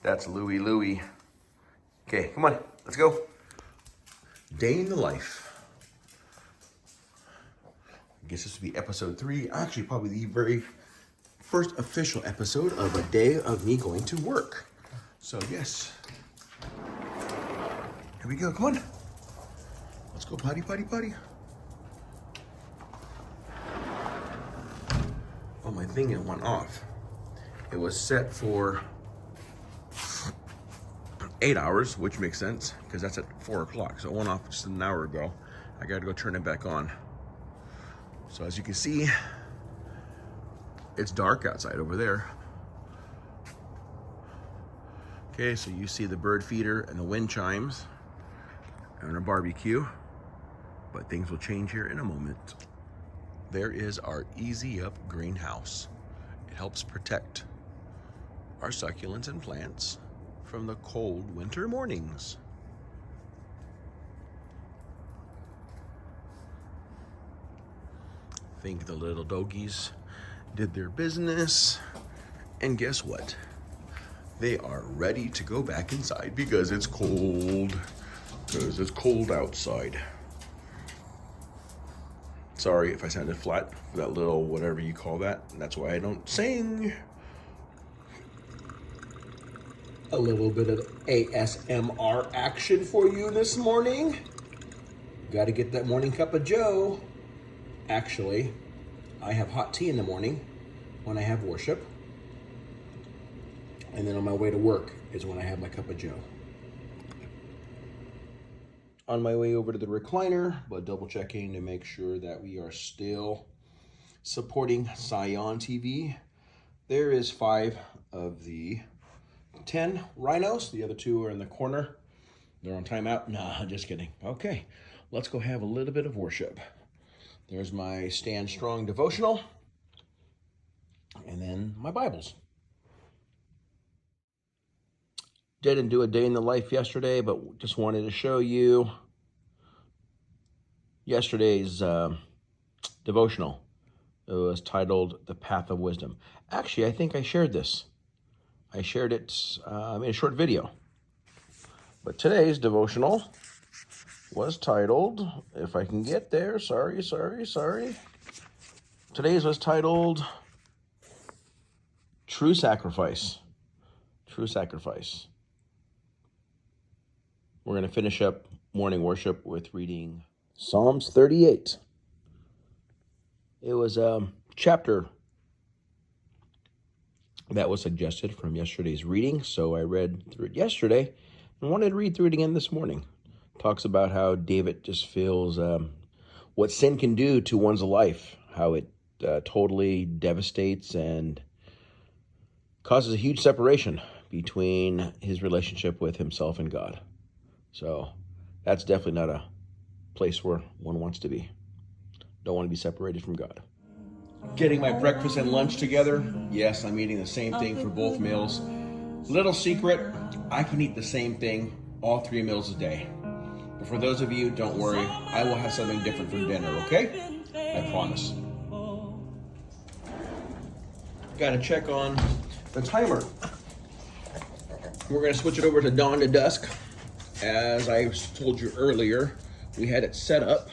That's Louie Louie. Okay, come on, let's go. Day in the life. I guess this would be episode 3. Actually, probably the very first official episode of a day of me going to work. So yes. Here we go, come on. Let's go potty, potty, potty. Oh, my thing, it went off. It was set for 8 hours, which makes sense because that's at 4 o'clock. So it went off just an hour ago. I gotta go turn it back on. So as you can see, it's dark outside over there. Okay, so you see the bird feeder and the wind chimes and a barbecue, but things will change here in a moment. There is our Easy Up greenhouse. It helps protect our succulents and plants from the cold winter mornings. I think the little doggies did their business, and guess what? They are ready to go back inside because it's cold. Because it's cold outside. Sorry if I sounded flat for that little whatever you call that. That's why I don't sing. A little bit of ASMR action for you this morning. Got to get that morning cup of joe. Actually, I have hot tea in the morning when I have worship. And then on my way to work is when I have my cup of joe. On my way over to the recliner, but double checking to make sure that we are still supporting Scion TV. There is 5 of the 10 rhinos. The other 2 are in the corner. They're on timeout. Nah, just kidding. Okay, let's go have a little bit of worship. There's my Stand Strong devotional. And then my Bibles. Didn't do a day in the life yesterday, but just wanted to show you yesterday's devotional. It was titled The Path of Wisdom. Actually, I think I shared this. I shared it in a short video. But today's devotional was titled, if I can get there, sorry. Today's was titled True Sacrifice. True Sacrifice. We're going to finish up morning worship with reading Psalms 38. It was a chapter that was suggested from yesterday's reading, so I read through it yesterday and wanted to read through it again this morning. It talks about how David just feels what sin can do to one's life, how it totally devastates and causes a huge separation between his relationship with himself and God. So that's definitely not a place where one wants to be. Don't want to be separated from God. Getting my breakfast and lunch together. Yes, I'm eating the same thing for both meals. Little secret, I can eat the same thing all 3 meals a day. But for those of you, don't worry. I will have something different for dinner, okay? I promise. Got to check on the timer. We're going to switch it over to dawn to dusk. As I told you earlier, we had it set up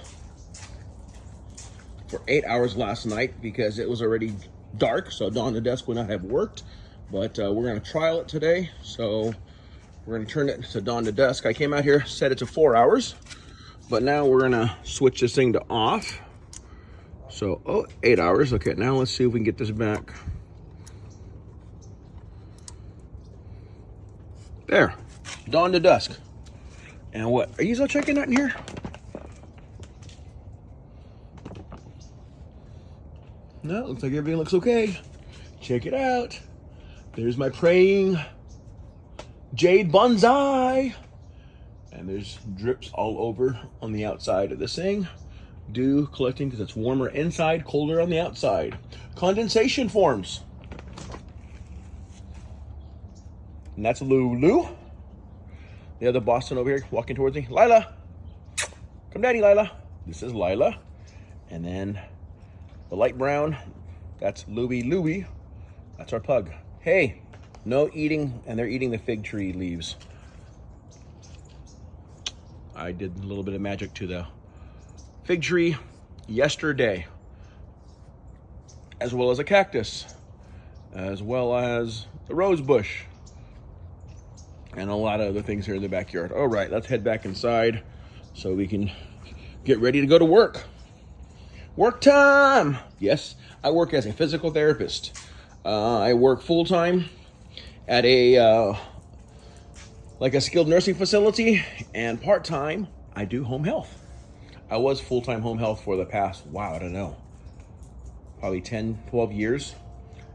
for 8 hours last night because it was already dark, so dawn to dusk would not have worked. But we're going to trial it today, so we're going to turn it to dawn to dusk. I came out here, set it to 4 hours, but now we're going to switch this thing to off. So, 8 hours. Okay, now let's see if we can get this back. There, dawn to dusk. And what, are you still checking that in here? No, looks like everything looks okay. Check it out. There's my praying jade bonsai. And there's drips all over on the outside of this thing. Dew collecting because it's warmer inside, colder on the outside. Condensation forms. And that's Lulu. The other Boston over here walking towards me. Lila. Come daddy, Lila. This is Lila. And then the light brown, that's Louie Louie. That's our pug. Hey, No eating, and they're eating the fig tree leaves. I did a little bit of magic to the fig tree yesterday, as well as a cactus, as well as the rose bush, and a lot of other things here in the backyard. All right, let's head back inside so we can get ready to go to work. Work time! Yes, I work as a physical therapist. I work full-time at a skilled nursing facility, and part-time I do home health. I was full-time home health for the past, I don't know, probably 10, 12 years.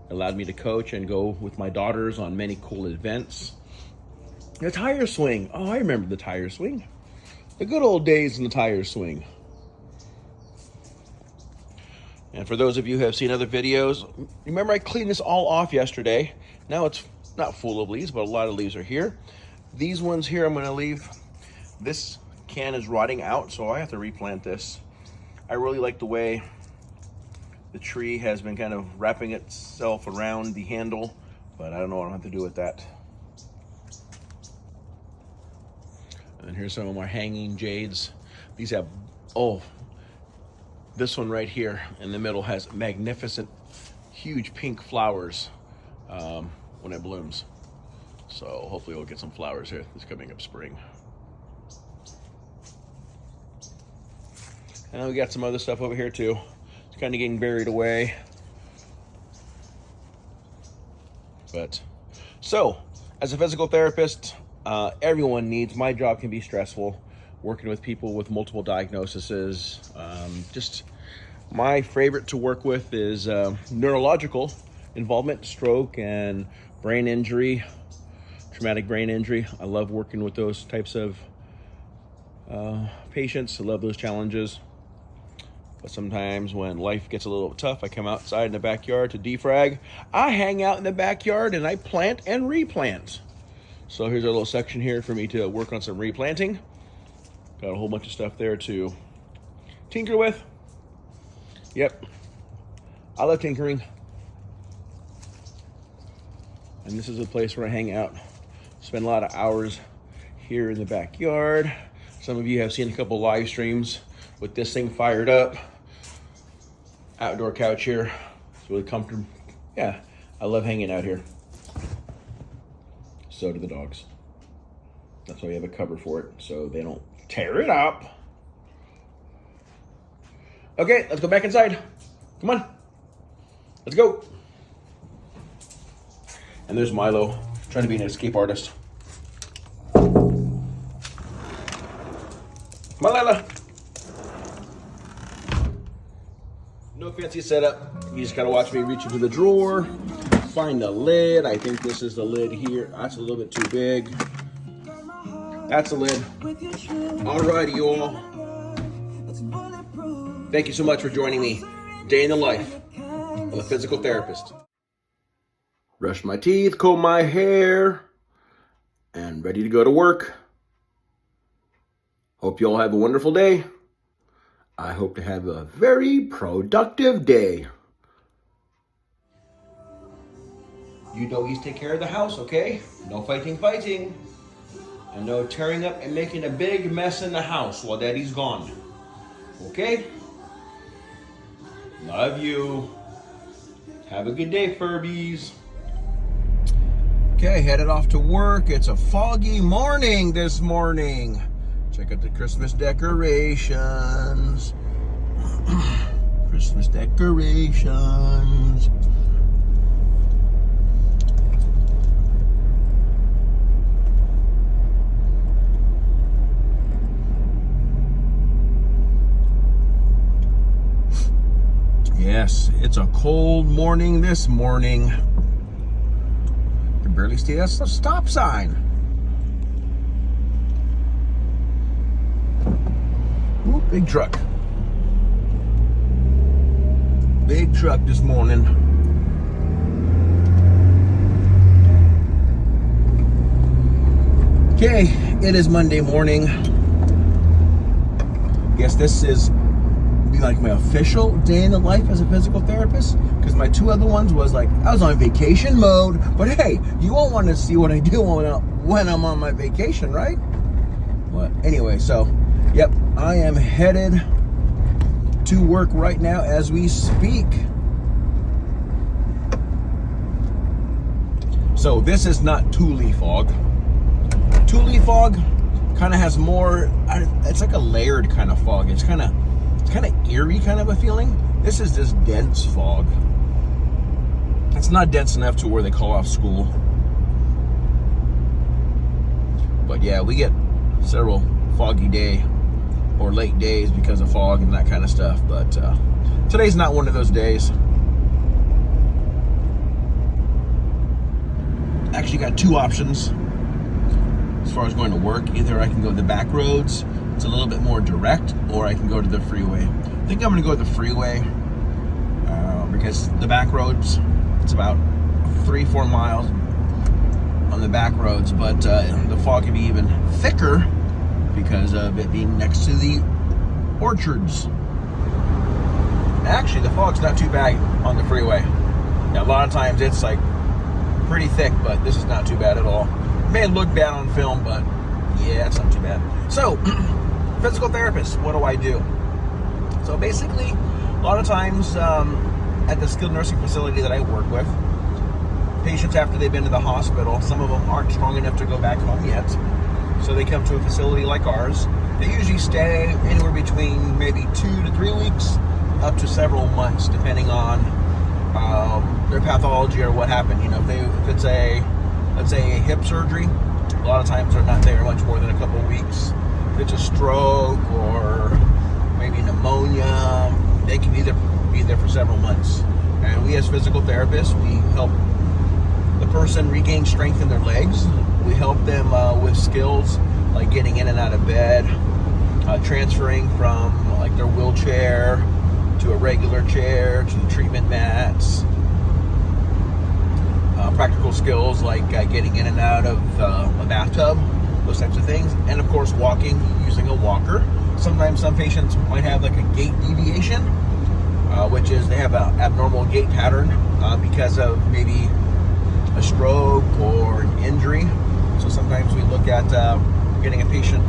It allowed me to coach and go with my daughters on many cool events. The tire swing. Oh, I remember the tire swing. The good old days in the tire swing. And for those of you who have seen other videos, remember I cleaned this all off yesterday. Now it's not full of leaves, but a lot of leaves are here. These ones here I'm going to leave. This can is rotting out, so I have to replant this. I really like the way the tree has been kind of wrapping itself around the handle, but I don't know what I'm going to have to do with that. And then here's some of my hanging jades. These have, this one right here in the middle has magnificent, huge pink flowers when it blooms. So hopefully we'll get some flowers here this coming up spring. And then we got some other stuff over here too. It's kind of getting buried away. But, so, as a physical therapist, everyone needs, my job can be stressful, working with people with multiple diagnoses. Just my favorite to work with is neurological involvement, stroke and brain injury, traumatic brain injury. I love working with those types of patients. I love those challenges. But sometimes when life gets a little tough, I come outside in the backyard to defrag. I hang out in the backyard and I plant and replant. So here's a little section here for me to work on some replanting. Got a whole bunch of stuff there to tinker with. Yep, I love tinkering. And this is a place where I hang out. Spend a lot of hours here in the backyard. Some of you have seen a couple live streams with this thing fired up. Outdoor couch here. It's really comfortable. Yeah, I love hanging out here. So do the dogs. That's why we have a cover for it, so they don't tear it up. Okay, let's go back inside. Come on. Let's go. And there's Milo, trying to be an escape artist. Come on, Lila. No fancy setup. You just gotta watch me reach into the drawer, find the lid. I think this is the lid here. That's a little bit too big. That's the lid. Alrighty, you all. Thank you so much for joining me. Day in the life of a physical therapist. Brush my teeth, comb my hair, and ready to go to work. Hope you all have a wonderful day. I hope to have a very productive day. You doggies take care of the house, okay? No fighting. And no tearing up and making a big mess in the house while Daddy's gone. Okay? Love you. Have a good day, Furbies. Okay, headed off to work. It's a foggy morning this morning. Check out the Christmas decorations. Christmas decorations. Yes, it's a cold morning this morning. You can barely see a stop sign. Ooh, big truck. Big truck this morning. Okay, it is Monday morning. Guess this is be like my official day in the life as a physical therapist, because my 2 other ones was like I was on vacation mode. But hey, you won't want to see what I do when I'm on my vacation, right? But anyway, so yep, I am headed to work right now as we speak. So this is not Thule fog. Thule fog kind of has more, it's like a layered kind of fog. It's kind of eerie kind of a feeling. This is just dense fog. It's not dense enough to where they call off school. But yeah, we get several foggy day or late days because of fog and that kind of stuff. But today's not one of those days. Actually got 2 options as far as going to work. Either I can go the back roads, it's a little bit more direct, or I can go to the freeway. I think I'm going to go to the freeway because the back roads, it's about 3-4 miles on the back roads, but the fog can be even thicker because of it being next to the orchards. Actually, the fog's not too bad on the freeway. Now, a lot of times it's like pretty thick, but this is not too bad at all. It may look bad on film, but yeah, it's not too bad. So, physical therapist, what do I do? So basically, a lot of times at the skilled nursing facility that I work with, patients after they've been to the hospital, some of them aren't strong enough to go back home yet, so they come to a facility like ours. They usually stay anywhere between maybe 2 to 3 weeks up to several months, depending on their pathology or what happened. You know, if it's let's say a hip surgery, a lot of times they're not there much more than a couple of weeks. If it's a stroke or maybe pneumonia, they can either be there for several months. And we as physical therapists, we help the person regain strength in their legs. We help them with skills like getting in and out of bed, transferring from like their wheelchair to a regular chair, to the treatment mats. Practical skills like getting in and out of a bathtub, those types of things. And of course, walking using a walker. Sometimes some patients might have like a gait deviation, which is they have an abnormal gait pattern because of maybe a stroke or an injury. So sometimes we look at getting a patient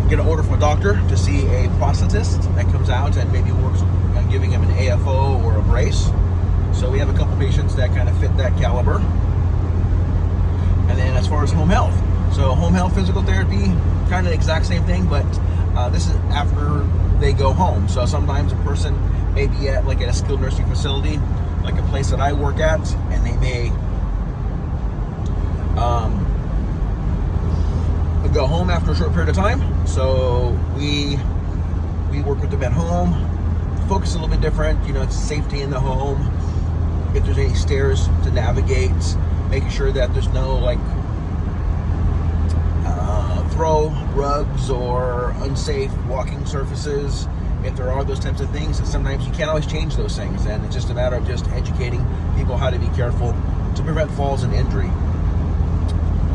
get an order from a doctor to see a prosthetist that comes out and maybe works on giving him an AFO or a brace. So we have a couple patients that kind of fit that caliber. And then as far as home health, so home health physical therapy, kind of the exact same thing, but this is after they go home. So sometimes a person may be at a skilled nursing facility, like a place that I work at, and they may go home after a short period of time. So we work with them at home. The focus is a little bit different. You know, it's safety in the home. If there's any stairs to navigate, making sure that there's no throw rugs or unsafe walking surfaces. If there are those types of things, and sometimes you can't always change those things, and it's just a matter of just educating people how to be careful to prevent falls and injury.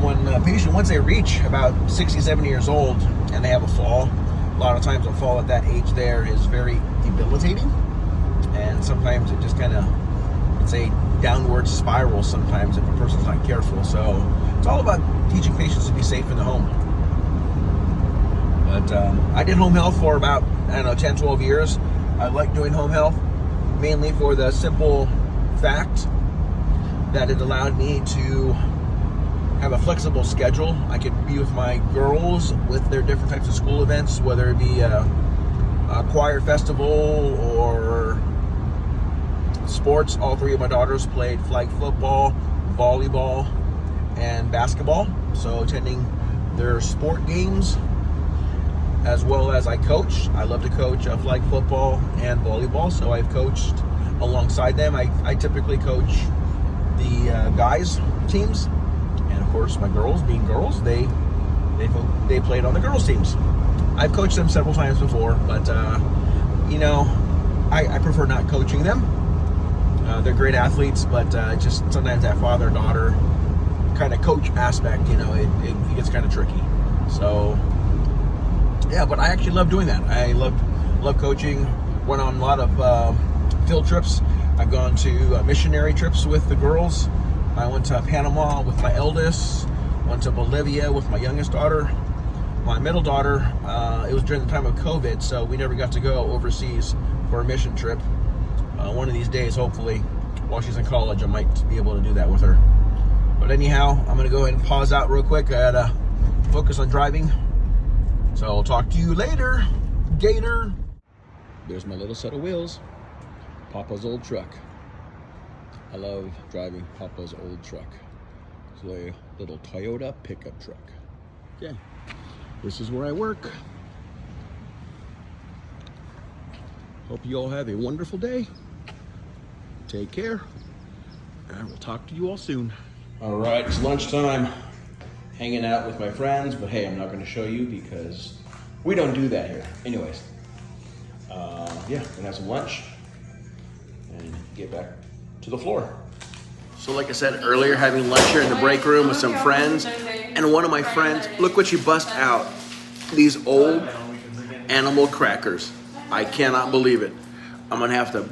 When a patient, once they reach about 60, 70 years old and they have a fall, a lot of times a fall at that age there is very debilitating, and sometimes it just kind of, it's a downward spiral sometimes if a person's not careful. So it's all about teaching patients to be safe in the home. But I did home health for about, 10, 12 years. I like doing home health mainly for the simple fact that it allowed me to have a flexible schedule. I could be with my girls with their different types of school events, whether it be a choir festival or sports. All 3 of my daughters played flag football, volleyball, and basketball. So attending their sport games, as well as I coach. I love to coach flag football and volleyball, so I've coached alongside them. I typically coach the guys teams, and of course my girls, being girls, they played on the girls teams. I've coached them several times before, but I prefer not coaching them. They're great athletes, but just sometimes that father-daughter kind of coach aspect, it gets kind of tricky. So Yeah, but I actually love doing that. I love coaching. Went on a lot of field trips. I've gone to missionary trips with the girls. I went to Panama with my eldest. Went to Bolivia with my youngest daughter. My middle daughter, it was during the time of COVID, so we never got to go overseas for a mission trip. One of these days, hopefully, while she's in college, I might be able to do that with her. But anyhow, I'm going to go ahead and pause out real quick. I gotta focus on driving. So I'll talk to you later, Gator. There's my little set of wheels. Papa's old truck. I love driving Papa's old truck. It's a little Toyota pickup truck. Okay, this is where I work. Hope you all have a wonderful day. Take care, and we'll talk to you all soon. All right, it's lunchtime. Hanging out with my friends, but hey, I'm not going to show you because we don't do that here. Anyways, yeah, gonna have some lunch and get back to the floor. So like I said earlier, having lunch here in the break room with some friends, and one of my friends, look what she bust out. These old animal crackers. I cannot believe it. I'm gonna have to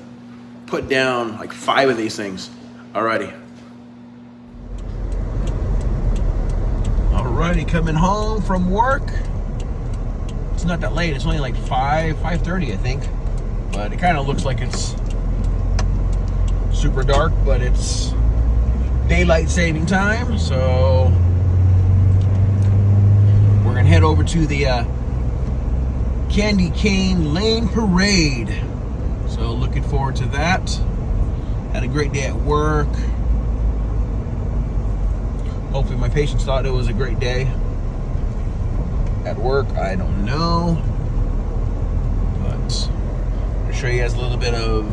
put down like 5 of these things. Alrighty. Alrighty, coming home from work. It's not that late, it's only like 5:30 I think. But it kind of looks like it's super dark, but it's daylight saving time, so we're gonna head over to the Candy Cane Lane Parade. So looking forward to that. Had a great day at work. Hopefully my patients thought it was a great day at work. I don't know, but I'm gonna show you guys a little bit of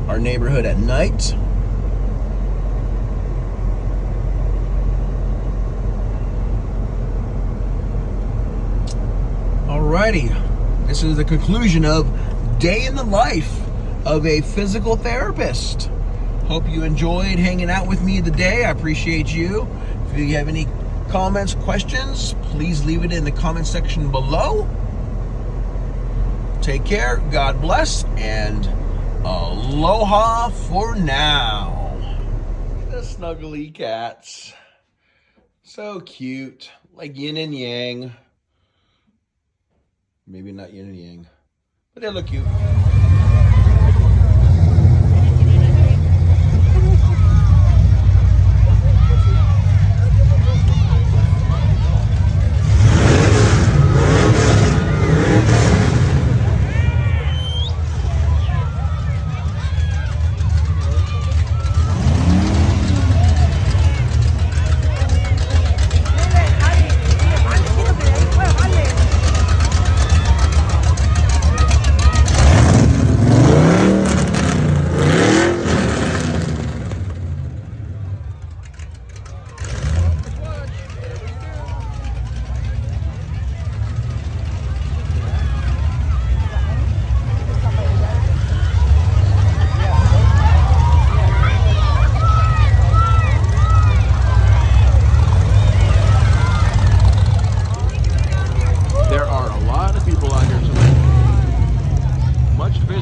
our neighborhood at night. Alrighty, this is the conclusion of Day in the Life of a Physical Therapist. Hope you enjoyed hanging out with me today. I appreciate you. If you have any comments, questions, please leave it in the comment section below. Take care, God bless, and aloha for now. The snuggly cats. So cute, like yin and yang. Maybe not yin and yang, but they look cute.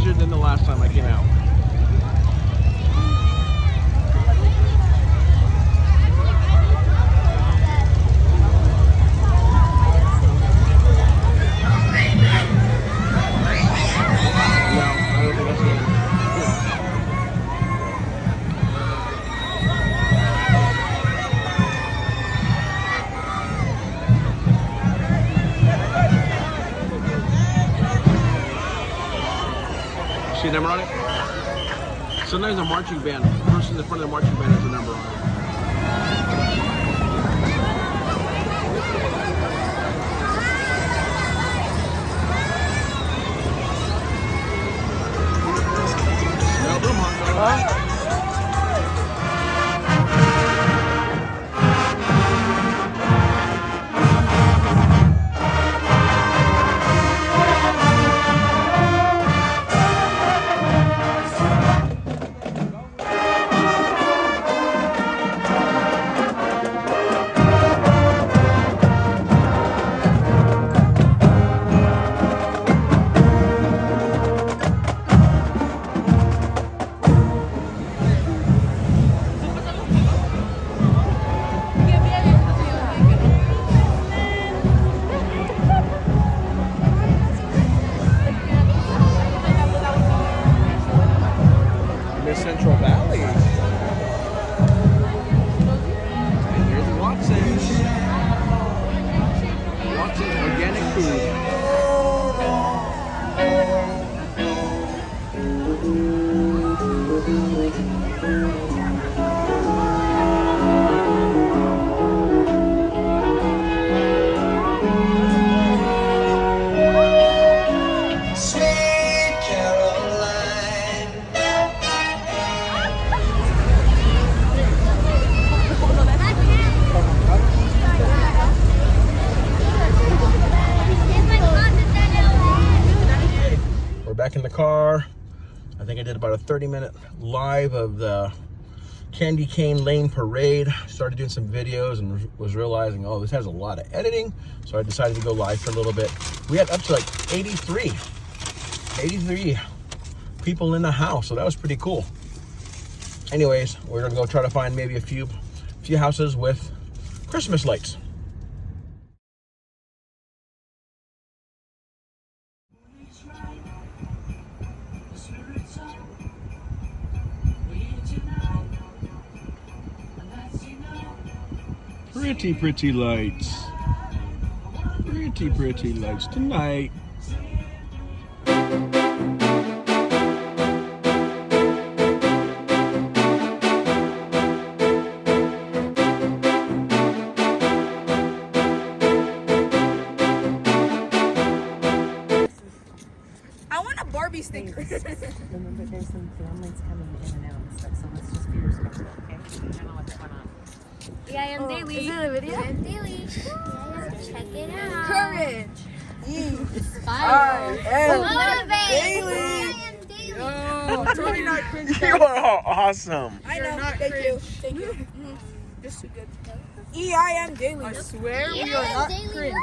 Than the last time I came out. See a number on it? Sometimes a marching band, the person in the front of the marching band has a number on it. Huh? car. I think I did about a 30-minute live of the Candy Cane Lane Parade. Started doing some videos and was realizing, oh, this has a lot of editing. So I decided to go live for a little bit. We had up to like 83 people in the house, so that was pretty cool. Anyways, we're gonna go try to find maybe a few houses with Christmas lights. Pretty lights. Pretty lights tonight. I want a Barbie sticker. Remember, there's some families coming in and out and stuff, so let's just be respectful, okay? I don't know what's going on. EIM Daily. Is it a video? EIM Daily. Check it out. Courage. Inspire. Motivate. Daily. EIM Daily. Oh, totally not cringe. You are awesome. I know. Thank you. Just so good. EIM Daily. I swear we are not cringe.